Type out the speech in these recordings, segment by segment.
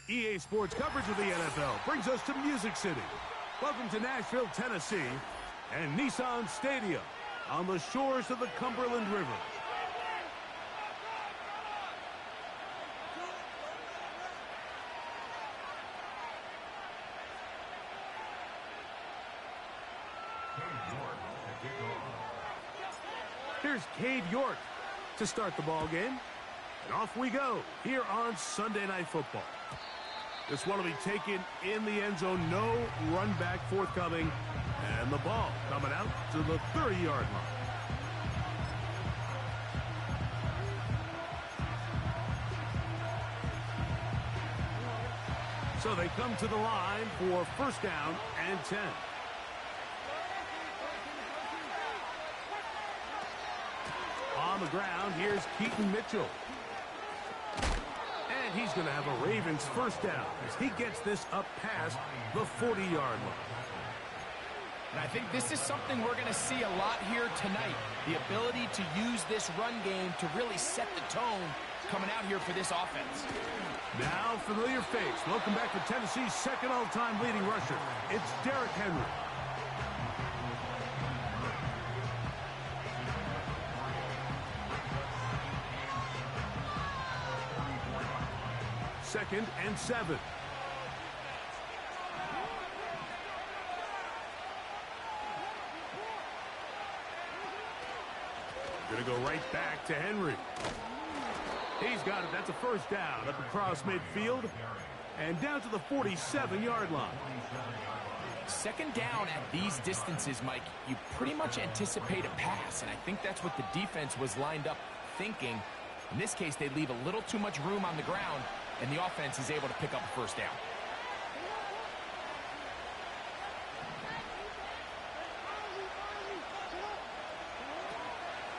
EA Sports coverage of the NFL brings us to Music City. Welcome to Nashville, Tennessee, and Nissan Stadium on the shores of the Cumberland River. Here's Cade York to start the ball game. And off we go here on Sunday Night Football. This one will be taken in the end zone. No run back forthcoming. And the ball coming out to the 30-yard line. So they come to the line for first down and 10. On the ground, here's Keaton Mitchell. And he's going to have a Ravens first down as he gets this up past the 40-yard line. And I think this is something we're going to see a lot here tonight. The ability to use this run game to really set the tone coming out here for this offense. Now, familiar face. Welcome back to Tennessee's second all-time leading rusher. It's Derrick Henry. Second and 7. Going to go right back to Henry. He's got it. That's a first down up across midfield and down to the 47-yard line. Second down at these distances, Mike, you pretty much anticipate a pass, and I think that's what the defense was lined up thinking. In this case, they leave a little too much room on the ground, and the offense is able to pick up a first down.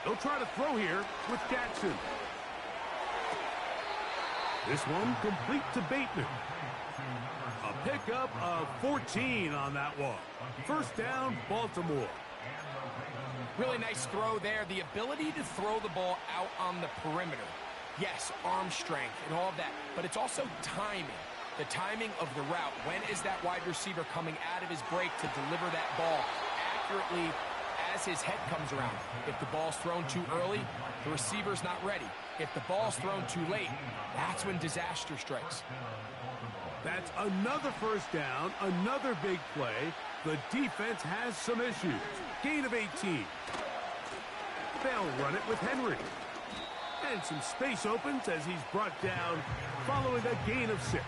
They'll try to throw here with Jackson. This one complete to Bateman. A pickup of 14 on that one. First down, Baltimore. Really nice throw there. The ability to throw the ball out on the perimeter. Yes, arm strength and all of that, but it's also timing. The timing of the route. When is that wide receiver coming out of his break to deliver that ball accurately as his head comes around? If the ball's thrown too early, the receiver's not ready. If the ball's thrown too late, that's when disaster strikes. That's another first down, another big play. The defense has some issues. Gain of 18. They'll run it with Henry. And some space opens as he's brought down following a gain of 6.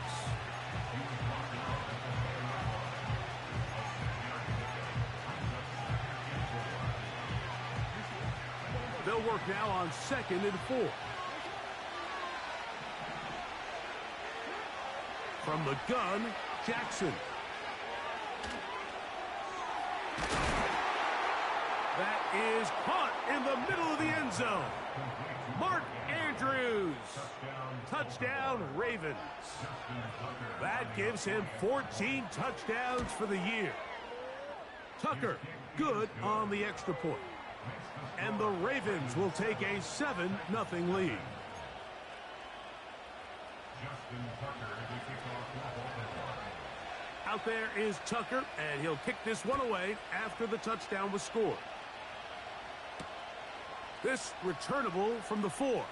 They'll work now on 2nd and 4. From the gun, Jackson. That is caught in the middle of the end zone. Mark Andrews. Touchdown, Ravens. That gives him 14 touchdowns for the year. Tucker, good on the extra point. And the Ravens will take a 7-0 lead. Out there is Tucker, and he'll kick this one away after the touchdown was scored. This returnable from the 4.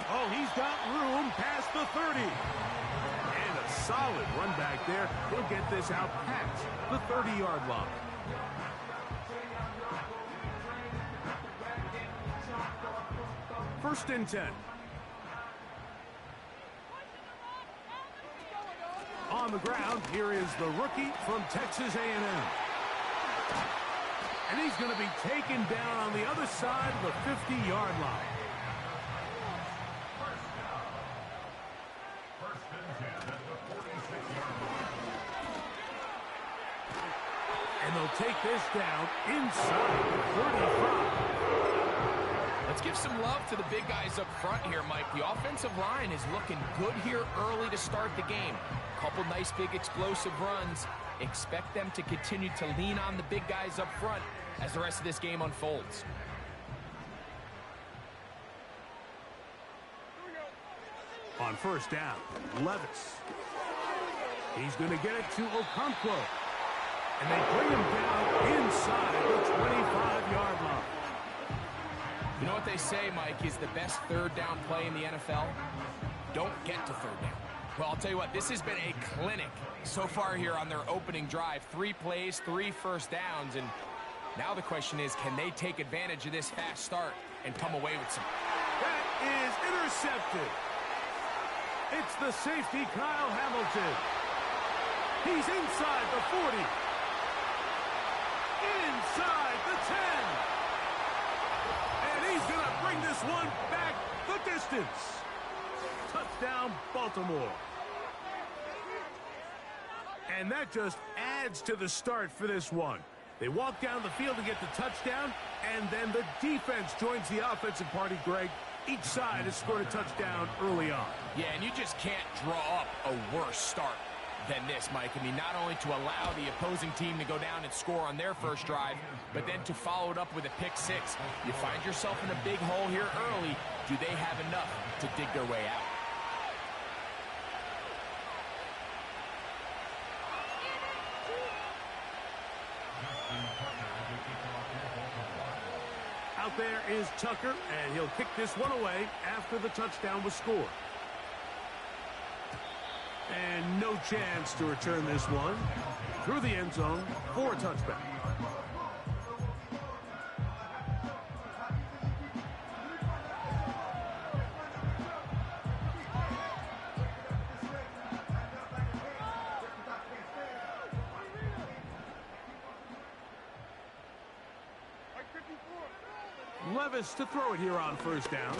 Oh, he's got room past the 30. And a solid run back there. He'll get this out past the 30-yard line. First and 10. On the ground, here is the rookie from Texas A&M. And he's going to be taken down on the other side of the 50-yard line. And they'll take this down inside the 35. Let's give some love to the big guys up front here, Mike. The offensive line is looking good here early to start the game. Couple nice big explosive runs. Expect them to continue to lean on the big guys up front as the rest of this game unfolds. On first down, Levis. He's going to get it to Okonkwo. And they bring him down inside the 25-yard line. You know what they say, Mike, is the best third down play in the NFL? Don't get to third down. Well, I'll tell you what, this has been a clinic so far here on their opening drive. 3 plays, 3 first downs, and now the question is, can they take advantage of this fast start and come away with some? That is intercepted. It's the safety, Kyle Hamilton. He's inside the 40. Inside the 10. And he's going to bring this one back the distance. Touchdown, Baltimore. And that just adds to the start for this one. They walk down the field to get the touchdown, and then the defense joins the offensive party, Greg. Each side has scored a touchdown early on. Yeah, and you just can't draw up a worse start than this, Mike. I mean, not only to allow the opposing team to go down and score on their first drive, but then to follow it up with a pick six. You find yourself in a big hole here early. Do they have enough to dig their way out? Out there is Tucker, and he'll kick this one away after the touchdown was scored. And no chance to return this one through the end zone for a touchback. Levis to throw it here on first down.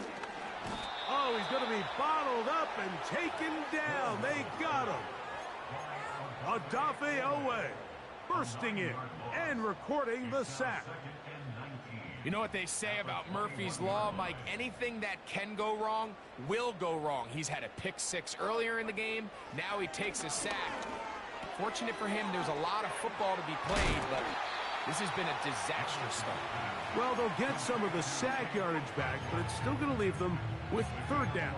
Oh, he's going to be bottled up and taken down. They got him. Odafe Owe bursting in and recording the sack. You know what they say about Murphy's Law, Mike? Anything that can go wrong will go wrong. He's had a pick six earlier in the game. Now he takes a sack. Fortunate for him, there's a lot of football to be played, but this has been a disastrous start. Well, they'll get some of the sack yardage back, but it's still going to leave them with third down.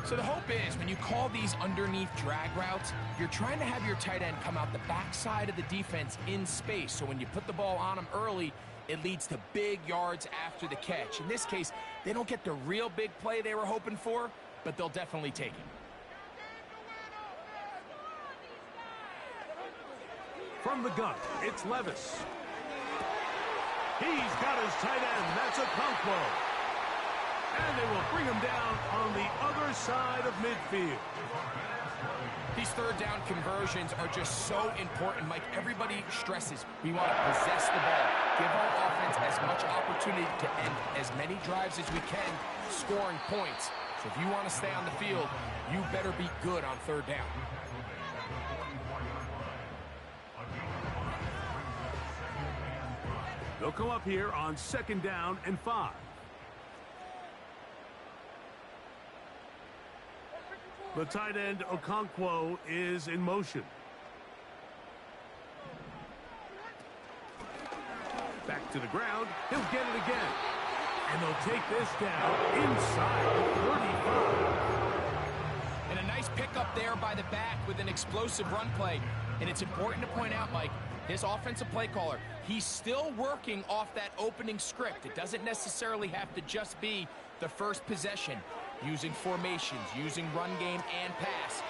So the hope is, when you call these underneath drag routes, you're trying to have your tight end come out the backside of the defense in space. So when you put the ball on him early, it leads to big yards after the catch. In this case, they don't get the real big play they were hoping for, but they'll definitely take it. From the gun, it's Levis. He's got his tight end. That's Okonkwo. And they will bring him down on the other side of midfield. These third down conversions are just so important, Mike. Everybody stresses we want to possess the ball, give our offense as much opportunity to end as many drives as we can, scoring points. So if you want to stay on the field, you better be good on third down. They'll come up here on second down and 5. The tight end, Okonkwo, is in motion. Back to the ground. He'll get it again. And they'll take this down inside the 35. And a nice pickup there by the back with an explosive run play. And it's important to point out, Mike, this offensive play caller, he's still working off that opening script. It doesn't necessarily have to just be the first possession. Using formations, using run game and pass.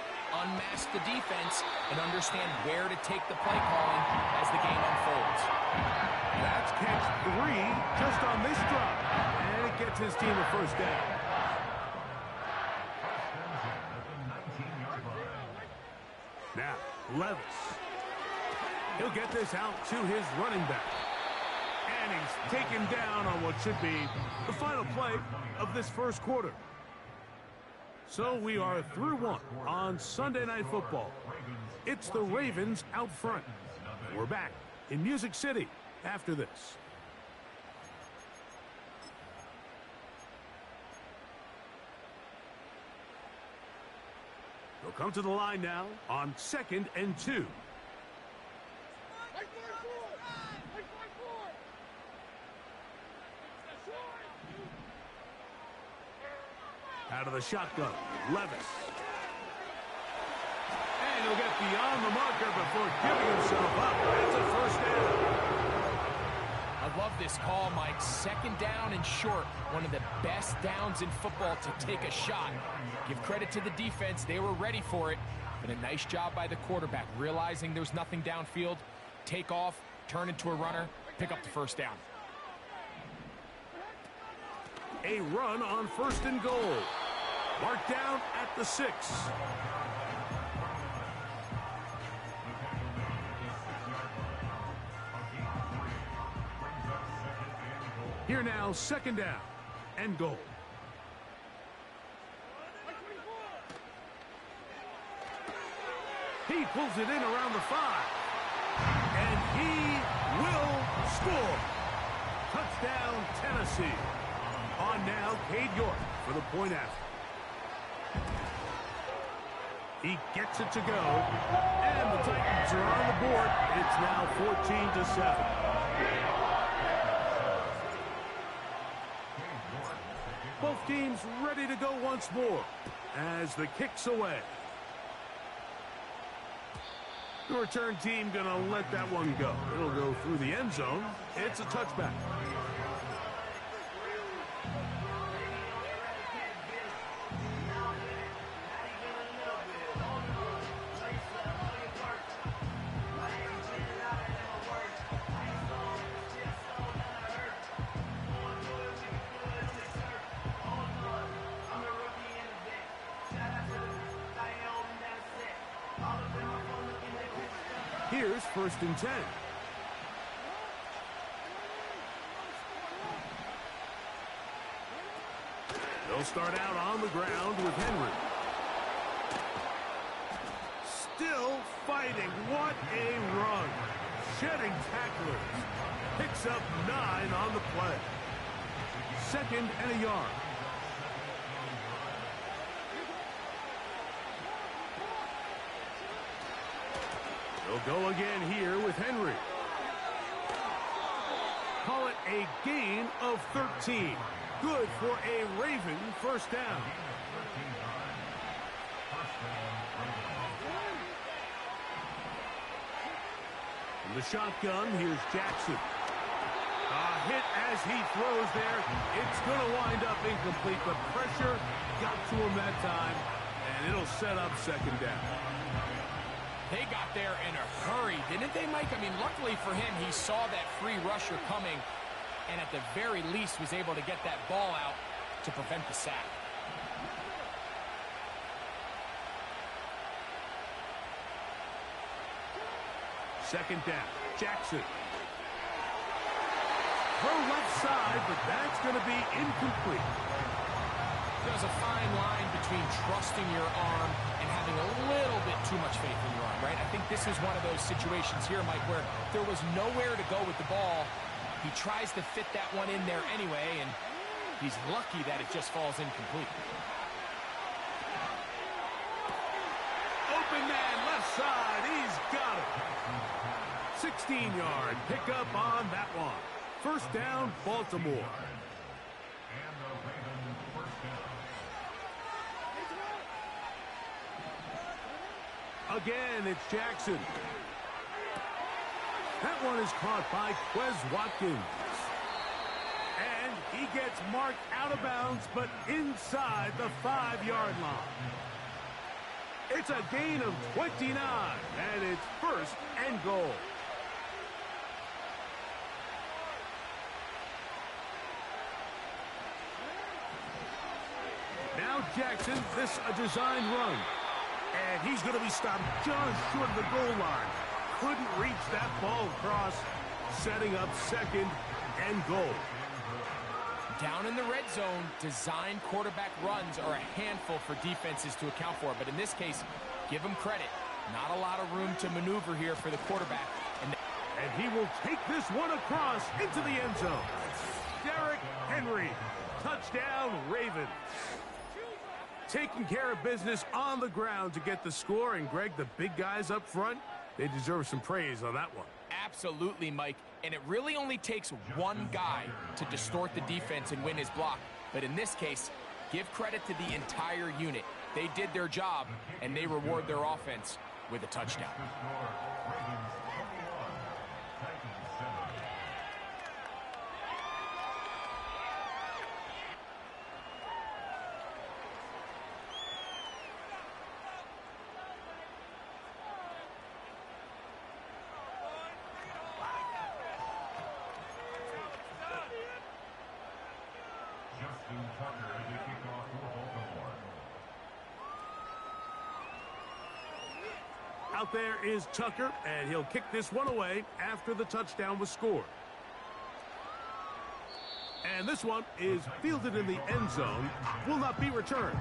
Unmask the defense and understand where to take the play calling as the game unfolds. That's catch 3 just on this drive. And it gets his team a first down. Now, Levis. He'll get this out to his running back. And he's taken down on what should be the final play of this first quarter. So we are through one on Sunday Night Football. It's the Ravens out front. We're back in Music City after this. They'll come to the line now on 2nd and 2. Out of the shotgun, Levis. And he'll get beyond the marker before giving himself up. That's a first down. I love this call, Mike. Second down and short. One of the best downs in football to take a shot. Give credit to the defense. They were ready for it. But a nice job by the quarterback, realizing there's nothing downfield. Take off, turn into a runner, pick up the first down. A run on 1st and goal. Marked down at the 6. Here now, 2nd down and goal. He pulls it in around the 5. And he will score. Touchdown, Tennessee. On now, Cade York for the point after. He gets it to go. And the Titans are on the board. It's now 14-7. Both teams ready to go once more as the kick's away. The return team going to let that one go. It'll go through the end zone. It's a touchback. Here's 1st and 10. They'll start out on the ground with Henry. Still fighting. What a run. Shedding tacklers. Picks up 9 on the play. 2nd and a yard. They'll go again here with Henry. Call it a gain of 13. Good for a Raven first down. From the shotgun, here's Jackson. A hit as he throws there. It's going to wind up incomplete, but pressure got to him that time, and it'll set up 2nd down. They got there in a hurry, didn't they, Mike? I mean, luckily for him, he saw that free rusher coming and at the very least was able to get that ball out to prevent the sack. Second down, Jackson. Throw left side, but that's going to be incomplete. There's a fine line between trusting your arm and having a little bit too much faith in your arm, right? I think this is one of those situations here, Mike, where there was nowhere to go with the ball. He tries to fit that one in there anyway, and he's lucky that it just falls incomplete. Open man, left side, he's got it. 16-yard pickup on that one. First down, Baltimore. Again, it's Jackson. That one is caught by Quez Watkins. And he gets marked out of bounds, but inside the 5-yard line. It's a gain of 29, and it's 1st and goal. Now Jackson, this a design run. And he's going to be stopped just short of the goal line. Couldn't reach that ball across, setting up 2nd and goal. Down in the red zone, design quarterback runs are a handful for defenses to account for. But in this case, give him credit. Not a lot of room to maneuver here for the quarterback. And he will take this one across into the end zone. Derrick Henry, touchdown Ravens. Taking care of business on the ground to get the score. And, Greg, the big guys up front, they deserve some praise on that one. Absolutely, Mike. And it really only takes one guy to distort the defense and win his block. But in this case, Give credit to the entire unit. They did their job, and they reward their offense with a touchdown. Out there is Tucker, and he'll kick this one away after the touchdown was scored. And this one is fielded in the end zone, will not be returned.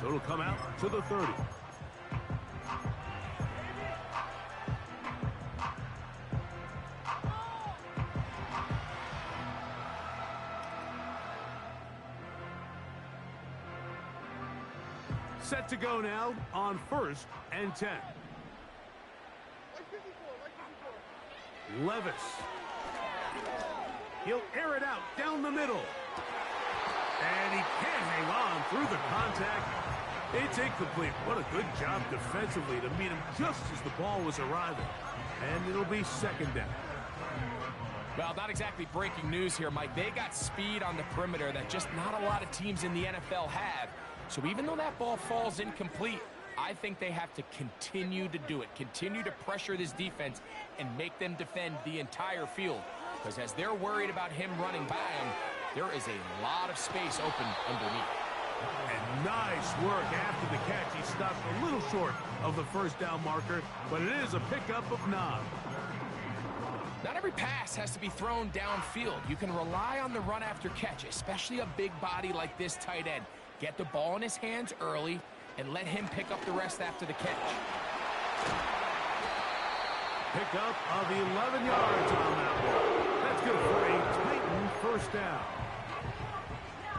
So it'll come out to the 30. Set to go now on 1st and 10. Levis. He'll air it out down the middle. And he can't hang on through the contact. It's incomplete. What a good job defensively to meet him just as the ball was arriving. And it'll be 2nd down. Well, not exactly breaking news here, Mike. They got speed on the perimeter that just not a lot of teams in the NFL have. So even though that ball falls incomplete, I think they have to continue to do it, continue to pressure this defense and make them defend the entire field. Because as they're worried about him running by him, there is a lot of space open underneath. And nice work after the catch. He stopped a little short of the 1st down marker, but it is a pickup of 9. Not every pass has to be thrown downfield. You can rely on the run after catch, especially a big body like this tight end. Get the ball in his hands early and let him pick up the rest after the catch. Pickup of 11 yards on that one. That's good for a Titan 1st down.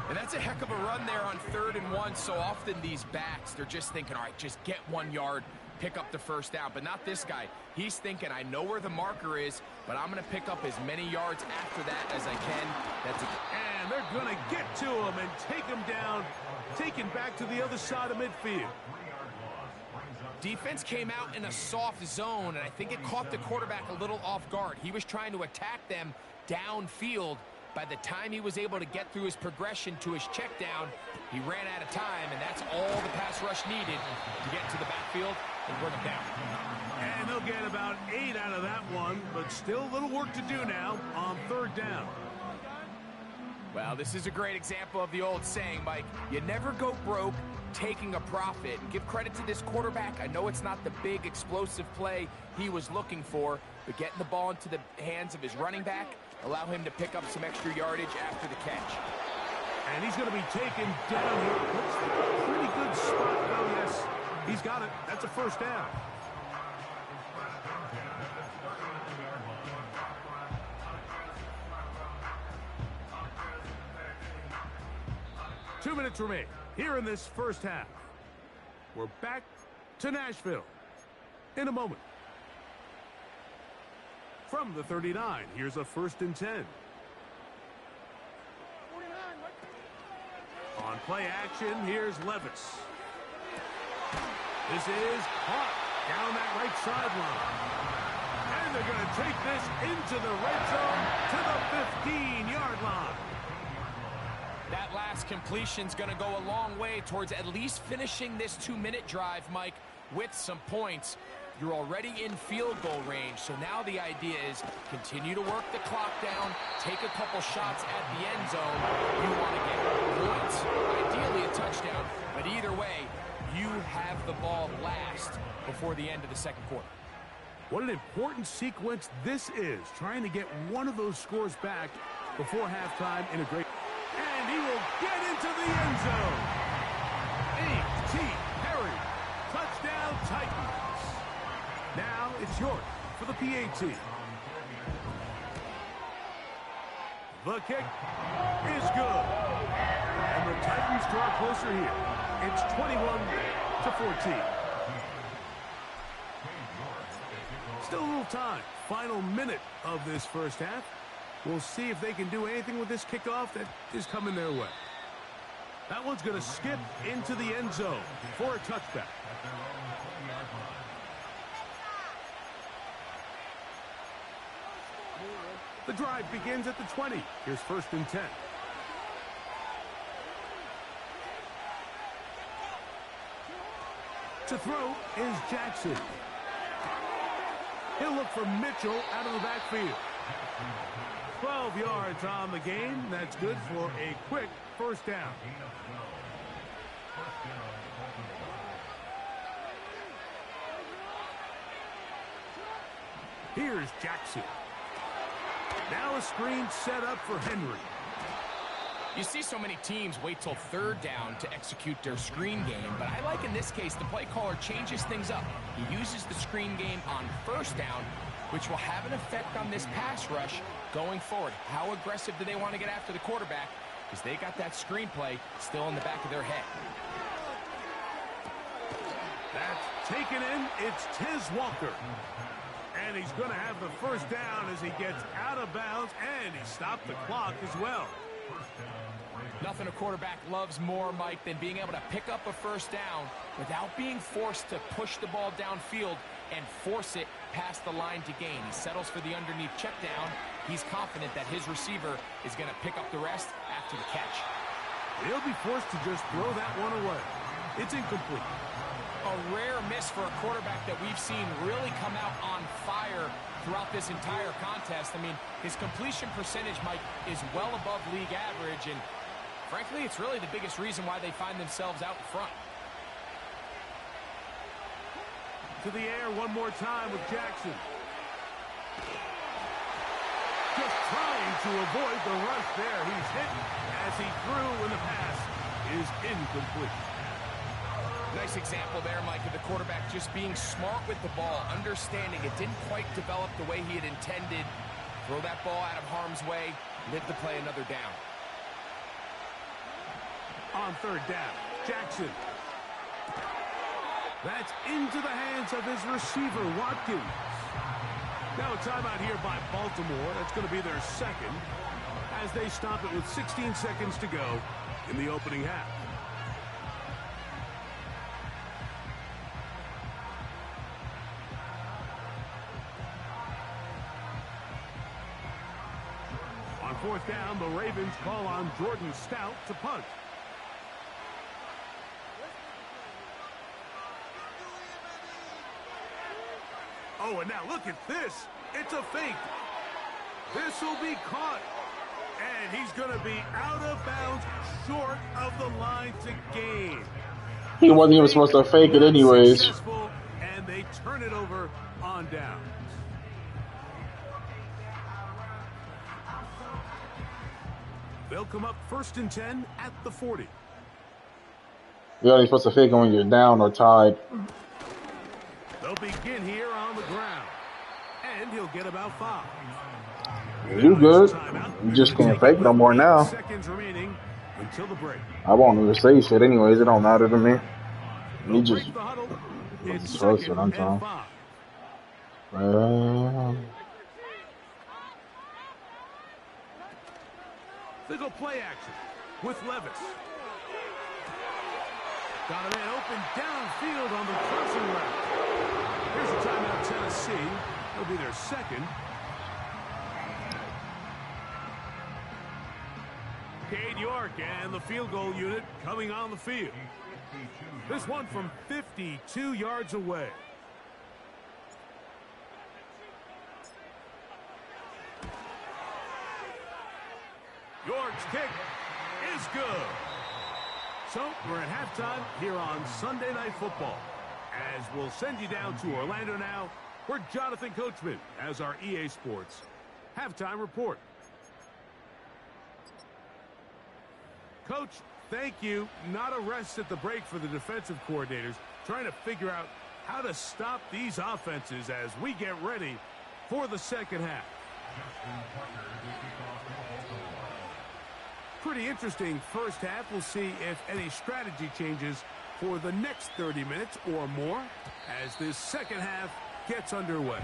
And that's a heck of a run there on 3rd and 1. So often these backs, they're just thinking, all right, just get 1 yard, pick up the 1st down. But not this guy. He's thinking, I know where the marker is, but I'm going to pick up as many yards after that as I can. And they're going to get to him and take him down, taken back to the other side of midfield. Defense came out in a soft zone, and I think it caught the quarterback a little off guard. He was trying to attack them downfield. By the time he was able to get through his progression to his check down, he ran out of time, and that's all the pass rush needed to get to the backfield and bring him down. And they'll get about 8 out of that one, but still a little work to do now on 3rd down. Well, this is a great example of the old saying, Mike. You never go broke taking a profit. And give credit to this quarterback. I know it's not the big explosive play he was looking for, but getting the ball into the hands of his running back, allow him to pick up some extra yardage after the catch. And he's going to be taken down here. Looks like a pretty good spot. Oh, yes, he's got it. That's a 1st down. Two minutes remain here in this 1st half. We're back to Nashville in a moment. From the 39, here's a 1st and 10. On play action, here's Levis. This is caught down that right sideline. And they're going to take this into the red zone to the 15-yard line. That last completion's going to go a long way towards at least finishing this 2-minute drive, Mike, with some points. You're already in field goal range, so now the idea is continue to work the clock down, take a couple shots at the end zone. You want to get points, ideally a touchdown, but either way, you have the ball last before the end of the 2nd quarter. What an important sequence this is, trying to get one of those scores back before halftime in a great... And he will get into the end zone. A.T. Perry, touchdown Titans. Now it's York for the PAT. The kick is good. And the Titans draw closer here. It's 21-14. Still a little time. Final minute of this 1st half. We'll see if they can do anything with this kickoff that is coming their way. That one's going to skip into the end zone for a touchback. The drive begins at the 20. Here's 1st and 10. To throw is Jackson. He'll look for Mitchell out of the backfield. 12 yards on the game. That's good for a quick 1st down. Here's Jackson. Now a screen set up for Henry. You see so many teams wait till 3rd down to execute their screen game, but I like in this case the play caller changes things up. He uses the screen game on 1st down, which will have an effect on this pass rush going forward. How aggressive do they want to get after the quarterback? Because they got that screen play still in the back of their head. That's taken in. It's Tiz Walker. And he's going to have the 1st down as he gets out of bounds, and he stopped the clock as well. Nothing a quarterback loves more, Mike, than being able to pick up a 1st down without being forced to push the ball downfield and force it past the line to gain. He settles for the underneath check down. He's confident that his receiver is going to pick up the rest after the catch. He'll be forced to just throw that one away. It's incomplete. A rare miss for a quarterback that we've seen really come out on fire throughout this entire contest. I mean, his completion percentage, Mike, is well above league average, and frankly, it's really the biggest reason why they find themselves out in front. To the air one more time with Jackson. Just trying to avoid the rush there. He's hit as he threw, and the pass is incomplete. Nice example there, Mike, of the quarterback just being smart with the ball, understanding it didn't quite develop the way he had intended. Throw that ball out of harm's way, live to play another down. On 3rd down, Jackson. That's into the hands of his receiver, Watkins. Now a timeout here by Baltimore. That's going to be their 2nd as they stop it with 16 seconds to go in the opening half. On 4th down, the Ravens call on Jordan Stout to punt. Oh, and now look at this. It's a fake. This will be caught. And he's going to be out of bounds, short of the line to gain. He wasn't even supposed to fake it anyways. And they turn it over on down. They'll come up 1st and 10 at the 40. You're only supposed to fake it when you're down or tied. They'll begin here on the ground. And he'll get about 5. You good. You just can't fake no more now. Seconds remaining until the break. I won't even say shit anyways. It don't matter to me. You just It's trust what I'm telling. They go play action with Levis. Got a man open downfield on the crossing route. Here's a timeout, Tennessee. It'll be their 2nd. Cade York and the field goal unit coming on the field. This one from 52 yards away. York's kick is good. So we're at halftime here on Sunday Night Football. As we'll send you down to Orlando now, where Jonathan Coachman has our EA Sports halftime report. Coach, thank you. Not a rest at the break for the defensive coordinators, trying to figure out how to stop these offenses as we get ready for the 2nd half. Pretty interesting 1st half. We'll see if any strategy changes for the next 30 minutes or more as this 2nd half gets underway.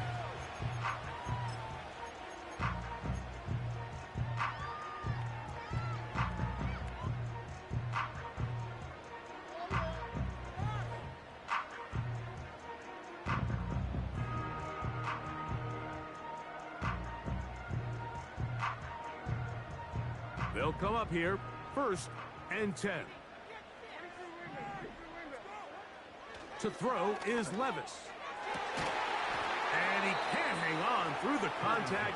They'll come up here, 1st and 10. To throw is Levis. And he can't hang on through the contact.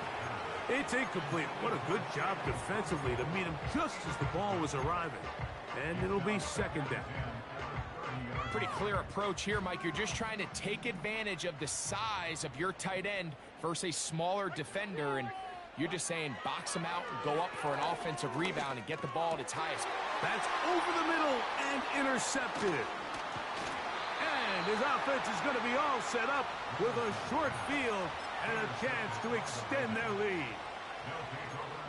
It's incomplete. What a good job defensively to meet him just as the ball was arriving. And it'll be 2nd down. Pretty clear approach here, Mike. You're just trying to take advantage of the size of your tight end versus a smaller defender, and you're just saying box him out and go up for an offensive rebound and get the ball at its highest. That's over the middle and intercepted. And his offense is going to be all set up with a short field and a chance to extend their lead.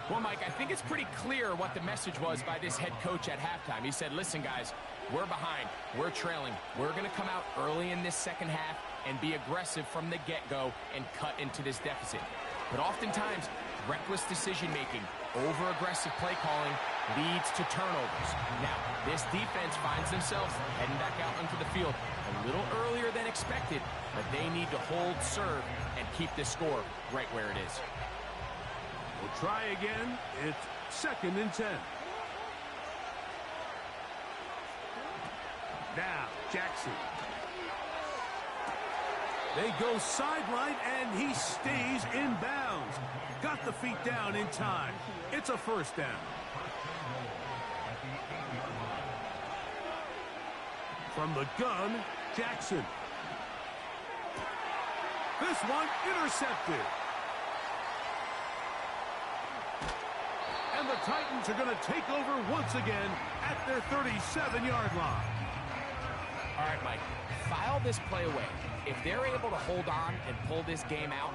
Well, Mike, I think it's pretty clear what the message was by this head coach at halftime. He said, listen, guys, we're behind. We're trailing. We're going to come out early in this second half and be aggressive from the get-go and cut into this deficit. But oftentimes, reckless decision-making, over-aggressive play calling leads to turnovers. Now, this defense finds themselves heading back out onto the field a little earlier than expected, but they need to hold serve and keep this score right where it is. We'll try again. It's 2nd and 10. Now, Jackson. They go sideline, and he stays in bounds. Got the feet down in time. It's a 1st down. From the gun, Jackson. This one intercepted. And the Titans are going to take over once again at their 37-yard line. All right, Mike, file this play away. If they're able to hold on and pull this game out,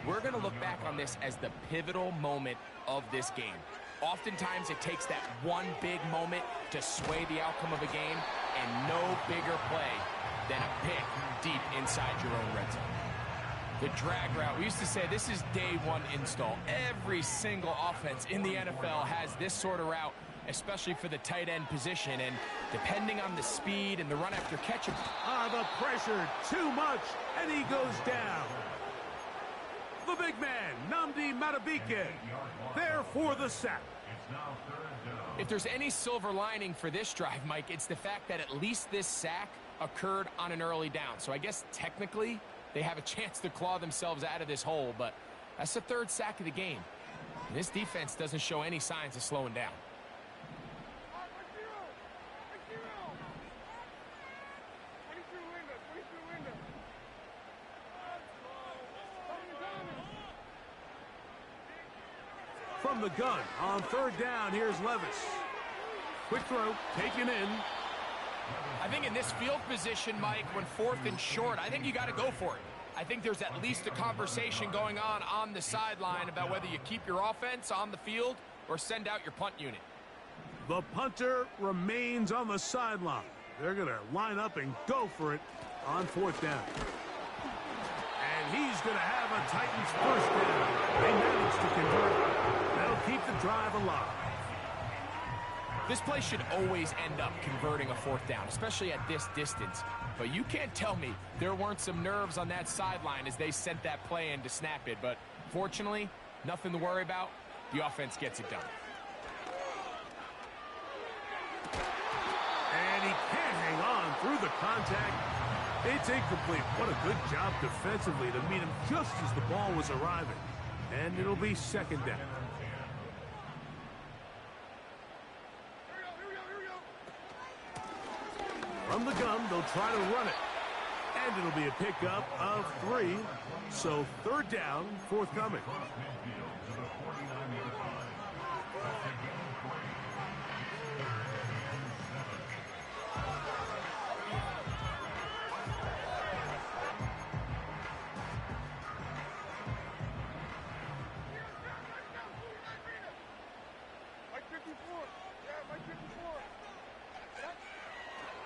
we're going to look back on this as the pivotal moment of this game. Oftentimes, it takes that one big moment to sway the outcome of a game, and no bigger play than a pick deep inside your own red zone. The drag route, we used to say this is day one install. Every single offense in the NFL has this sort of route, especially for the tight end position, and depending on the speed and the run after catch. The pressure, too much, and he goes down. The big man, Nnamdi Madubuike, there for the sack. If there's any silver lining for this drive, Mike, it's the fact that at least this sack occurred on an early down. So I guess technically they have a chance to claw themselves out of this hole, but that's the 3rd sack of the game. And this defense doesn't show any signs of slowing down. From the gun on 3rd down, here's Levis. Quick throw, taken in. I think in this field position, Mike, when 4th and short, I think you got to go for it. I think there's at least a conversation going on the sideline about whether you keep your offense on the field or send out your punt unit. The punter remains on the sideline. They're going to line up and go for it on 4th down. And he's going to have a Titans 1st down. They managed to convert. That'll keep the drive alive. This play should always end up converting a 4th down, especially at this distance. But you can't tell me there weren't some nerves on that sideline as they sent that play in to snap it. But fortunately, nothing to worry about. The offense gets it done. And he can't hang on through the contact. It's incomplete. What a good job defensively to meet him just as the ball was arriving. And it'll be 2nd down. From the gun, they'll try to run it. And it'll be a pickup of 3. So 3rd down, forthcoming.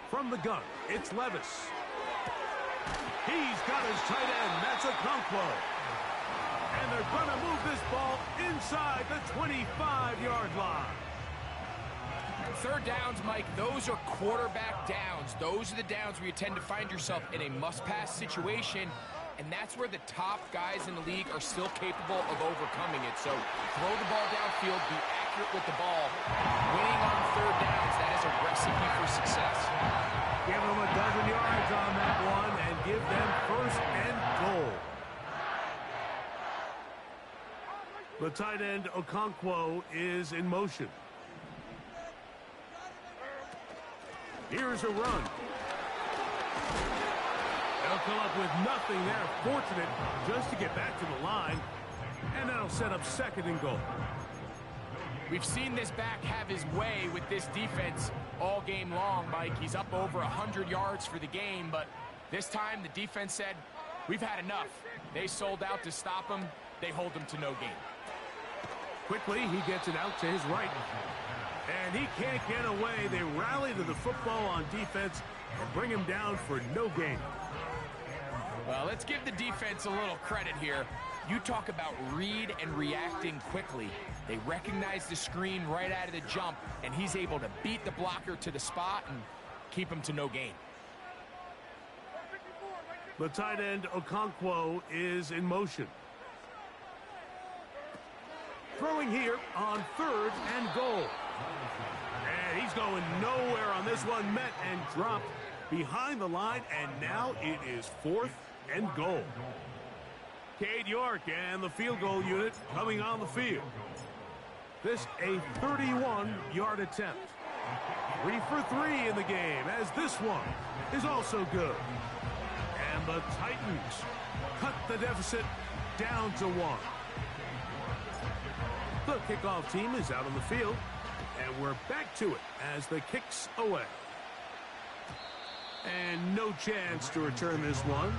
From the gun, it's Levis. He's got his tight end. That's a Okonkwo. And they're going to move this ball inside the 25-yard line. 3rd downs, Mike, those are quarterback downs. Those are the downs where you tend to find yourself in a must-pass situation, and that's where the top guys in the league are still capable of overcoming it. So throw the ball downfield, be accurate accurate with the ball. Winning on third downs, that is a recipe for success. Give them a dozen yards on that one and give them first and goal. The tight end, Okonkwo, is in motion. Here's a run. They'll come up with nothing there. Fortunate just to get back to the line. And that'll set up second and goal. We've seen this back have his way with this defense all game long, Mike. He's up over 100 yards for the game, but this time the defense said, we've had enough. They sold out to stop him. They hold him to no gain. Quickly, he gets it out to his right. And he can't get away. They rally to the football on defense and bring him down for no gain. Well, let's give the defense a little credit here. You talk about read and reacting quickly. They recognize the screen right out of the jump, and he's able to beat the blocker to the spot and keep him to no gain. The tight end, Okonkwo, is in motion. Throwing here on third and goal. And he's going nowhere on this one. Met and dropped behind the line, and now it is fourth and goal. Cade York and the field goal unit coming on the field. This a 31-yard attempt. 3 for 3 in the game, as this one is also good. And the Titans cut the deficit down to 1. The kickoff team is out on the field, and we're back to it as the kick's away. And no chance to return this one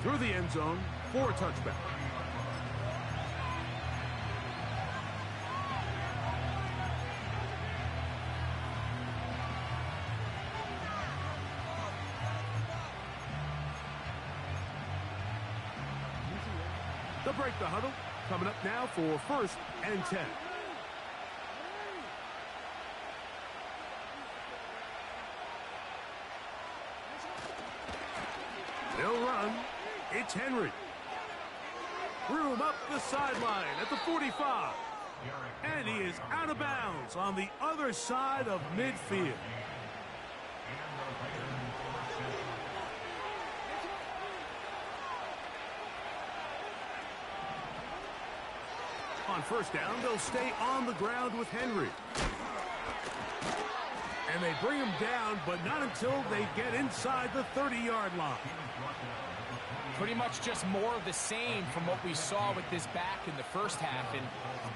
through the end zone for a touchback. They'll break the huddle. Coming up now for first and 10. They'll run. It's Henry. Room up the sideline at the 45. And he is out of bounds on the other side of midfield. On first down, they'll stay on the ground with Henry. And they bring him down, but not until they get inside the 30-yard line. Pretty much just more of the same from what we saw with this back in the first half. And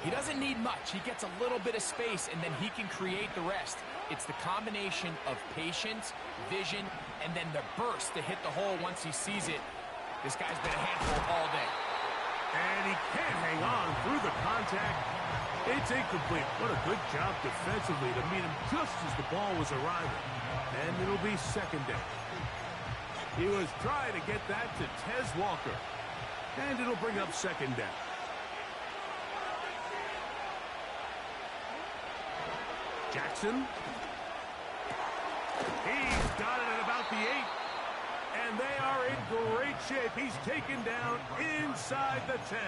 he doesn't need much. He gets a little bit of space, and then he can create the rest. It's the combination of patience, vision, and then the burst to hit the hole once he sees it. This guy's been a handful all day. And he can't hang on through the contact. It's incomplete. What a good job defensively to meet him just as the ball was arriving. And it'll be second down. He was trying to get that to Tez Walker. And it'll bring up second down. Jackson. He's got it at about the 8. And they are in great shape. He's taken down inside the 10.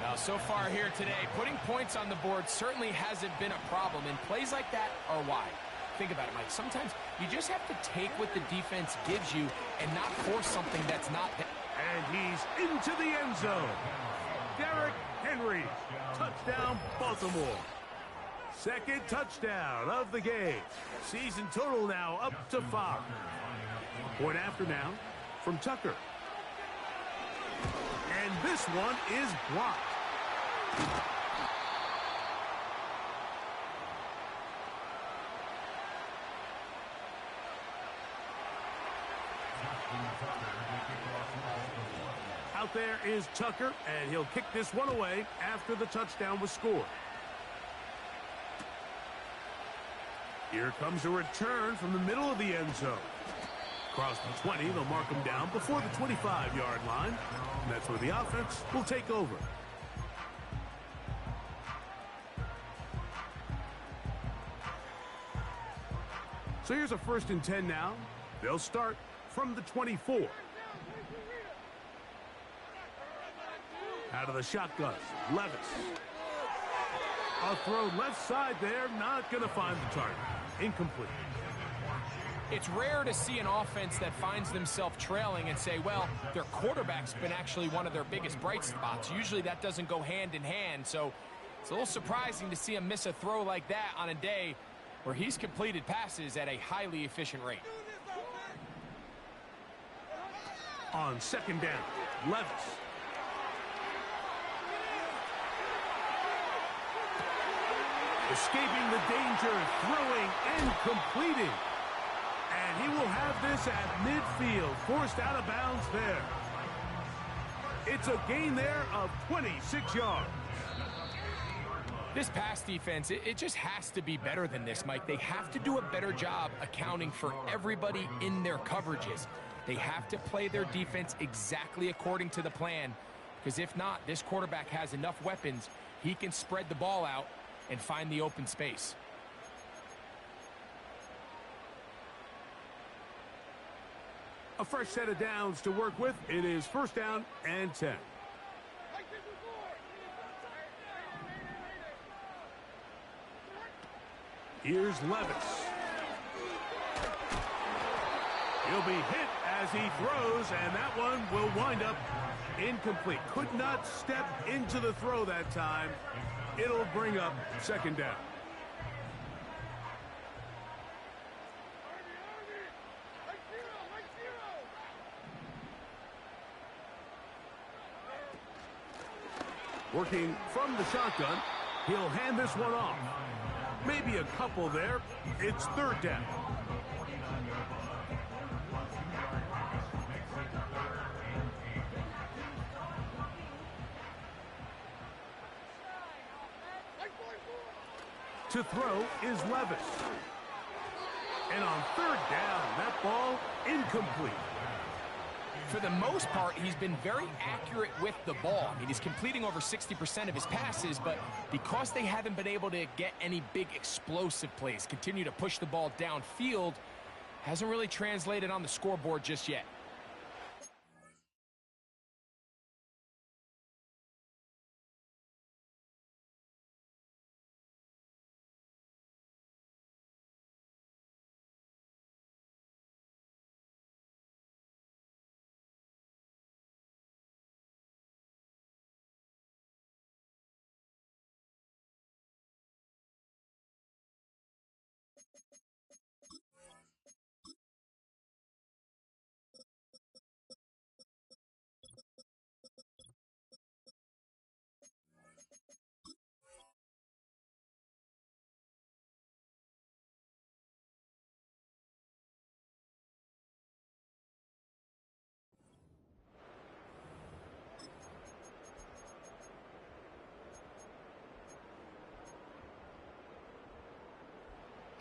Now, so far here today, putting points on the board certainly hasn't been a problem. And plays like that are why. Think about it, Mike. Sometimes you just have to take what the defense gives you and not force something that's not there. And he's into the end zone. Derrick Henry. Touchdown, Baltimore. Second touchdown of the game. Season total now up to 5. Point after now from Tucker. And this one is blocked. Out there is Tucker, and he'll kick this one away after the touchdown was scored. Here comes a return from the middle of the end zone. Across the 20, they'll mark him down before the 25-yard line. And that's where the offense will take over. So here's a first and 10 now. They'll start from the 24. Out of the shotgun, Levis. A throw left side there, not going to find the target. Incomplete. It's rare to see an offense that finds themselves trailing and say, well, their quarterback's been actually one of their biggest bright spots. Usually that doesn't go hand in hand, so it's a little surprising to see him miss a throw like that on a day where he's completed passes at a highly efficient rate. On second down, Levis. Escaping the danger, throwing and completing. And he will have this at midfield, forced out of bounds there. It's a gain there of 26 yards. This pass defense, it just has to be better than this, Mike. They have to do a better job accounting for everybody in their coverages. They have to play their defense exactly according to the plan, because if not, this quarterback has enough weapons, he can spread the ball out and find the open space. A fresh set of downs to work with. It is first down and 10. Here's Levis. He'll be hit as he throws, and that one will wind up incomplete. Could not step into the throw that time. It'll bring up second down. Working from the shotgun, he'll hand this one off. Maybe a couple there. It's third down. To throw is Levis. And on third down, that ball incomplete. For the most part, he's been very accurate with the ball. I mean, he's completing over 60% of his passes, but because they haven't been able to get any big explosive plays, continue to push the ball downfield, hasn't really translated on the scoreboard just yet.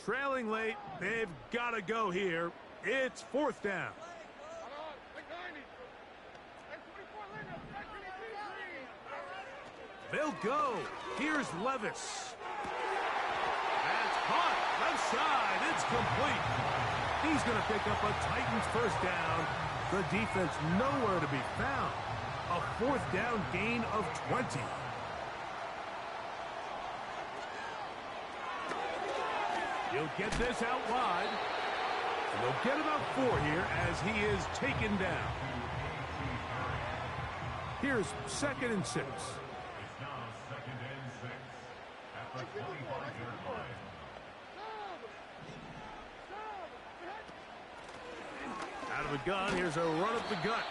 Trailing late, they've got to go here. It's fourth down. They'll go. Here's Levis. That's caught. Left side. It's complete. He's going to pick up a Titans first down. The defense nowhere to be found. A fourth down gain of 20. He'll get this out wide. And they'll get about 4 here as he is taken down. Here's second and 6. Out of the gun, here's a run up the gut.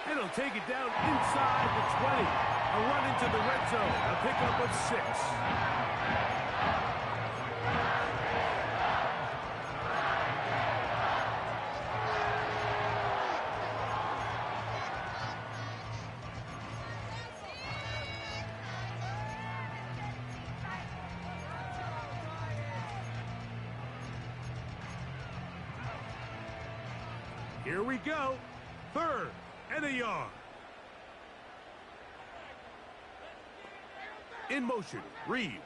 And he'll take it down inside the 20. A run into the red zone. A pickup of 6. Here we go. Third and a yard. In motion, Reed.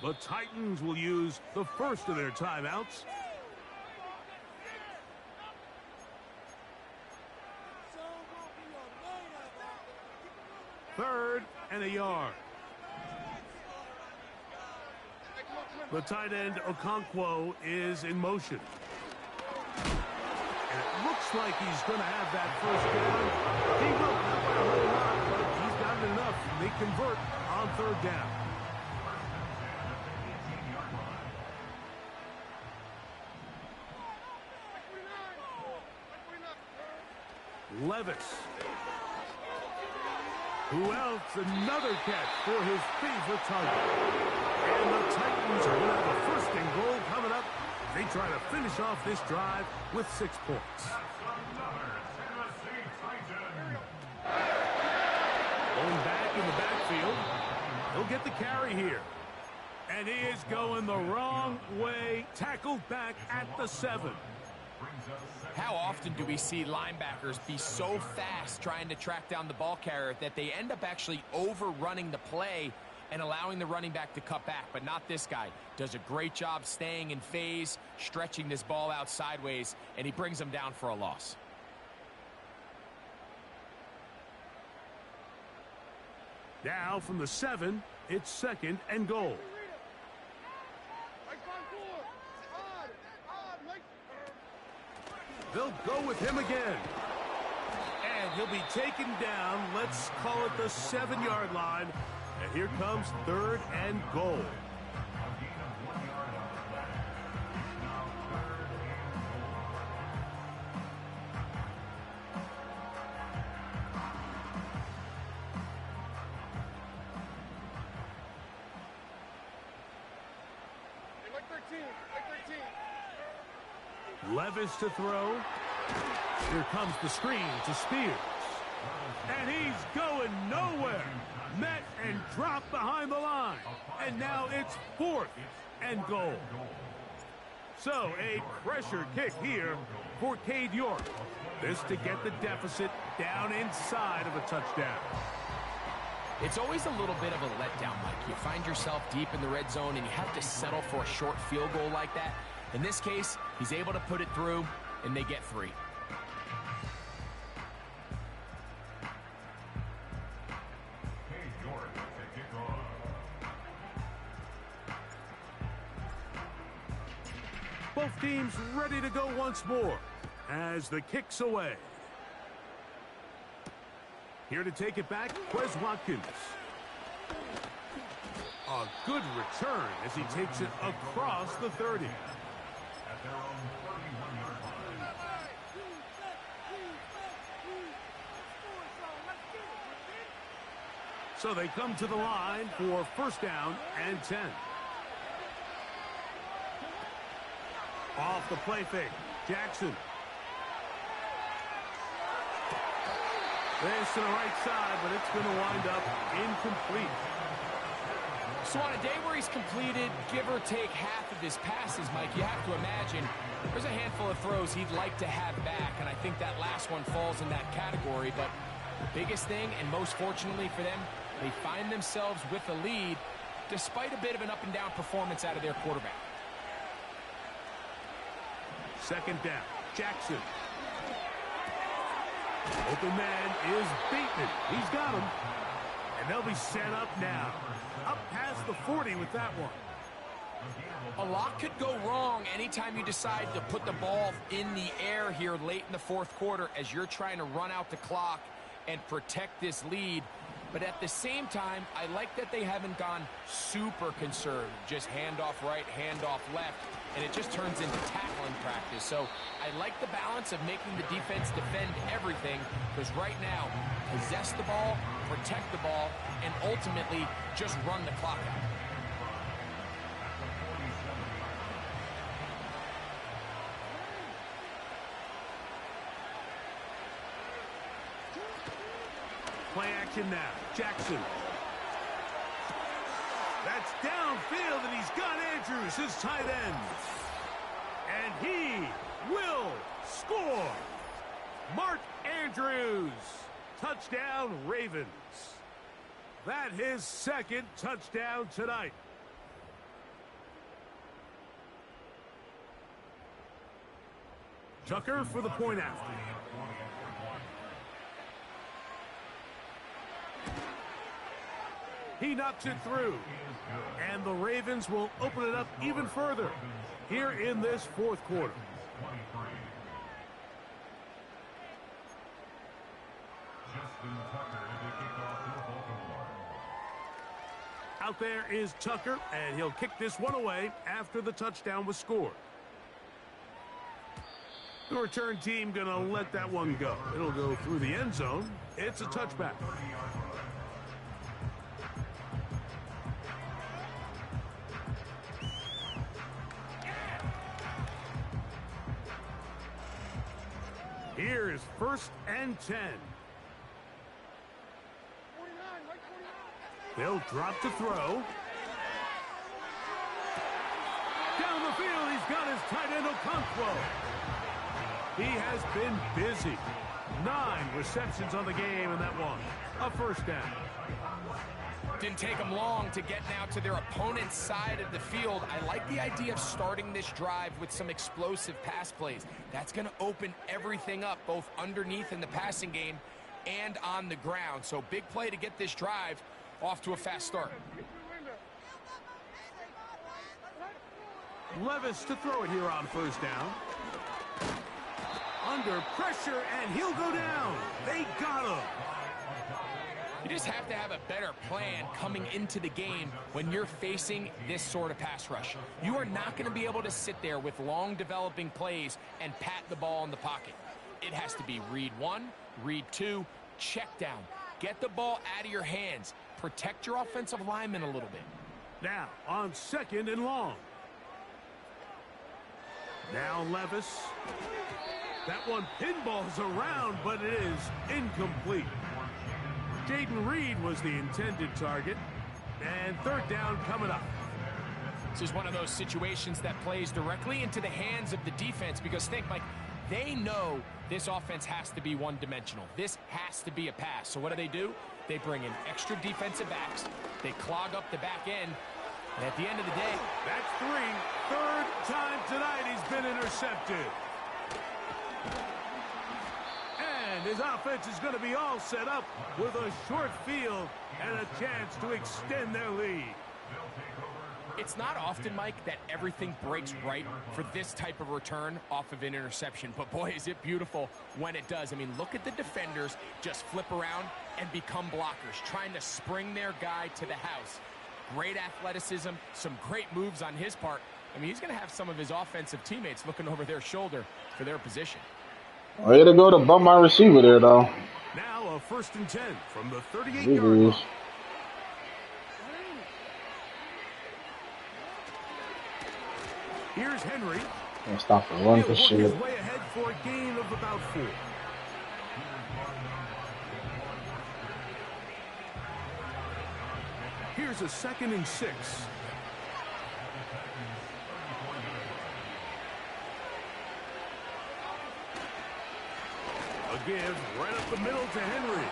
The Titans will use the first of their timeouts. and a yard. The tight end, Okonkwo, is in motion. And it looks like he's going to have that first down. He will, not by a whole lot, but he's got it enough. They convert on third down. Levis. Who else? Another catch for his favorite target. And the Titans are going to have a first and goal coming up. They try to finish off this drive with 6 points. Going back in the backfield. He'll get the carry here. And he is going the wrong way. Tackled back at the 7. How often do we see linebackers be so fast trying to track down the ball carrier that they end up actually overrunning the play and allowing the running back to cut back? But not this guy. Does a great job staying in phase, stretching this ball out sideways, and he brings them down for a loss. Now from the 7, it's second and goal. They'll go with him again. And he'll be taken down, let's call it the 7-yard line. And here comes third and goal. Levis to throw. Here comes the screen to Spears. And he's going nowhere. Met and dropped behind the line. And now it's fourth and goal. So a pressure kick here for Cade York. This to get the deficit down inside of a touchdown. It's always a little bit of a letdown, Mike. You find yourself deep in the red zone and you have to settle for a short field goal like that. In this case, he's able to put it through, and they get 3. Both teams ready to go once more as the kick's away. Here to take it back, Quez Watkins. A good return as he takes it across the 30. So they come to the line for first down and 10. Off the play fake, Jackson. This to the right side, but it's going to wind up incomplete. So on a day where he's completed, give or take half of his passes, Mike, you have to imagine there's a handful of throws he'd like to have back, and I think that last one falls in that category. But the biggest thing, and most fortunately for them, they find themselves with a lead despite a bit of an up-and-down performance out of their quarterback. Second down, Jackson. Open man is Bateman. He's got him. And they'll be set up now. Up past the 40 with that one. A lot could go wrong anytime you decide to put the ball in the air here late in the fourth quarter as you're trying to run out the clock and protect this lead. But at the same time, I like that they haven't gone super conservative. Just handoff right, handoff left, and it just turns into tackling practice. So I like the balance of making the defense defend everything, because right now, possess the ball, protect the ball, and ultimately just run the clock out. Play action now. Jackson. That's downfield, and he's got Andrews, his tight end. And he will score. Mark Andrews. Touchdown, Ravens. That his second touchdown tonight. Tucker for the point after. He knocks it through. And the Ravens will open it up even further here in this fourth quarter. Out there is Tucker, and he'll kick this one away after the touchdown was scored. The return team going to let that one go. It'll go through the end zone. It's a touchback. Here's 1st and 10. They'll drop to throw. Down the field, he's got his tight end Okonkwo. He has been busy. 9 receptions on the game in that one. A first down. Didn't take them long to get now to their opponent's side of the field. I like the idea of starting this drive with some explosive pass plays. That's going to open everything up, both underneath in the passing game and on the ground. So big play to get this drive off to a fast start. Levis to throw it here on first down. Under pressure, and he'll go down. They got him. You just have to have a better plan coming into the game when you're facing this sort of pass rush. You are not going to be able to sit there with long developing plays and pat the ball in the pocket. It has to be read 1, read 2, check down. Get the ball out of your hands. Protect your offensive lineman a little bit. Now on 2nd and long. Now Levis. That one pinballs around, but it is incomplete. Jaden Reed was the intended target. And 3rd down coming up. This is one of those situations that plays directly into the hands of the defense because think, Mike, they know this offense has to be one-dimensional. This has to be a pass. So what do? They bring in extra defensive backs. They clog up the back end. And at the end of the day, that's 3. 3rd time tonight he's been intercepted. And his offense is going to be all set up with a short field and a chance to extend their lead. It's not often, Mike, that everything breaks right for this type of return off of an interception. But, boy, is it beautiful when it does. I mean, look at the defenders just flip around and become blockers, trying to spring their guy to the house. Great athleticism, some great moves on his part. I mean, he's going to have some of his offensive teammates looking over their shoulder for their position. Way to go to bump my receiver there, though. Now a 1st and 10 from the 38-yard line. Here's Henry. Can't stop the run for shit. He's way ahead for a gain of about 4. Here's a 2nd and 6. A give right up the middle to Henry.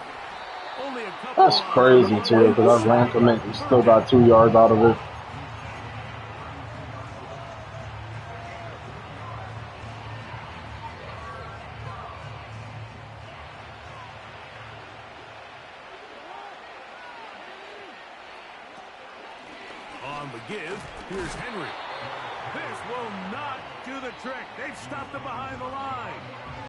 Only a couple. That's crazy, too, because I ran commit and still got 2 yards out of it. On the give, here's Henry. This will not do the trick. They've stopped him behind the line.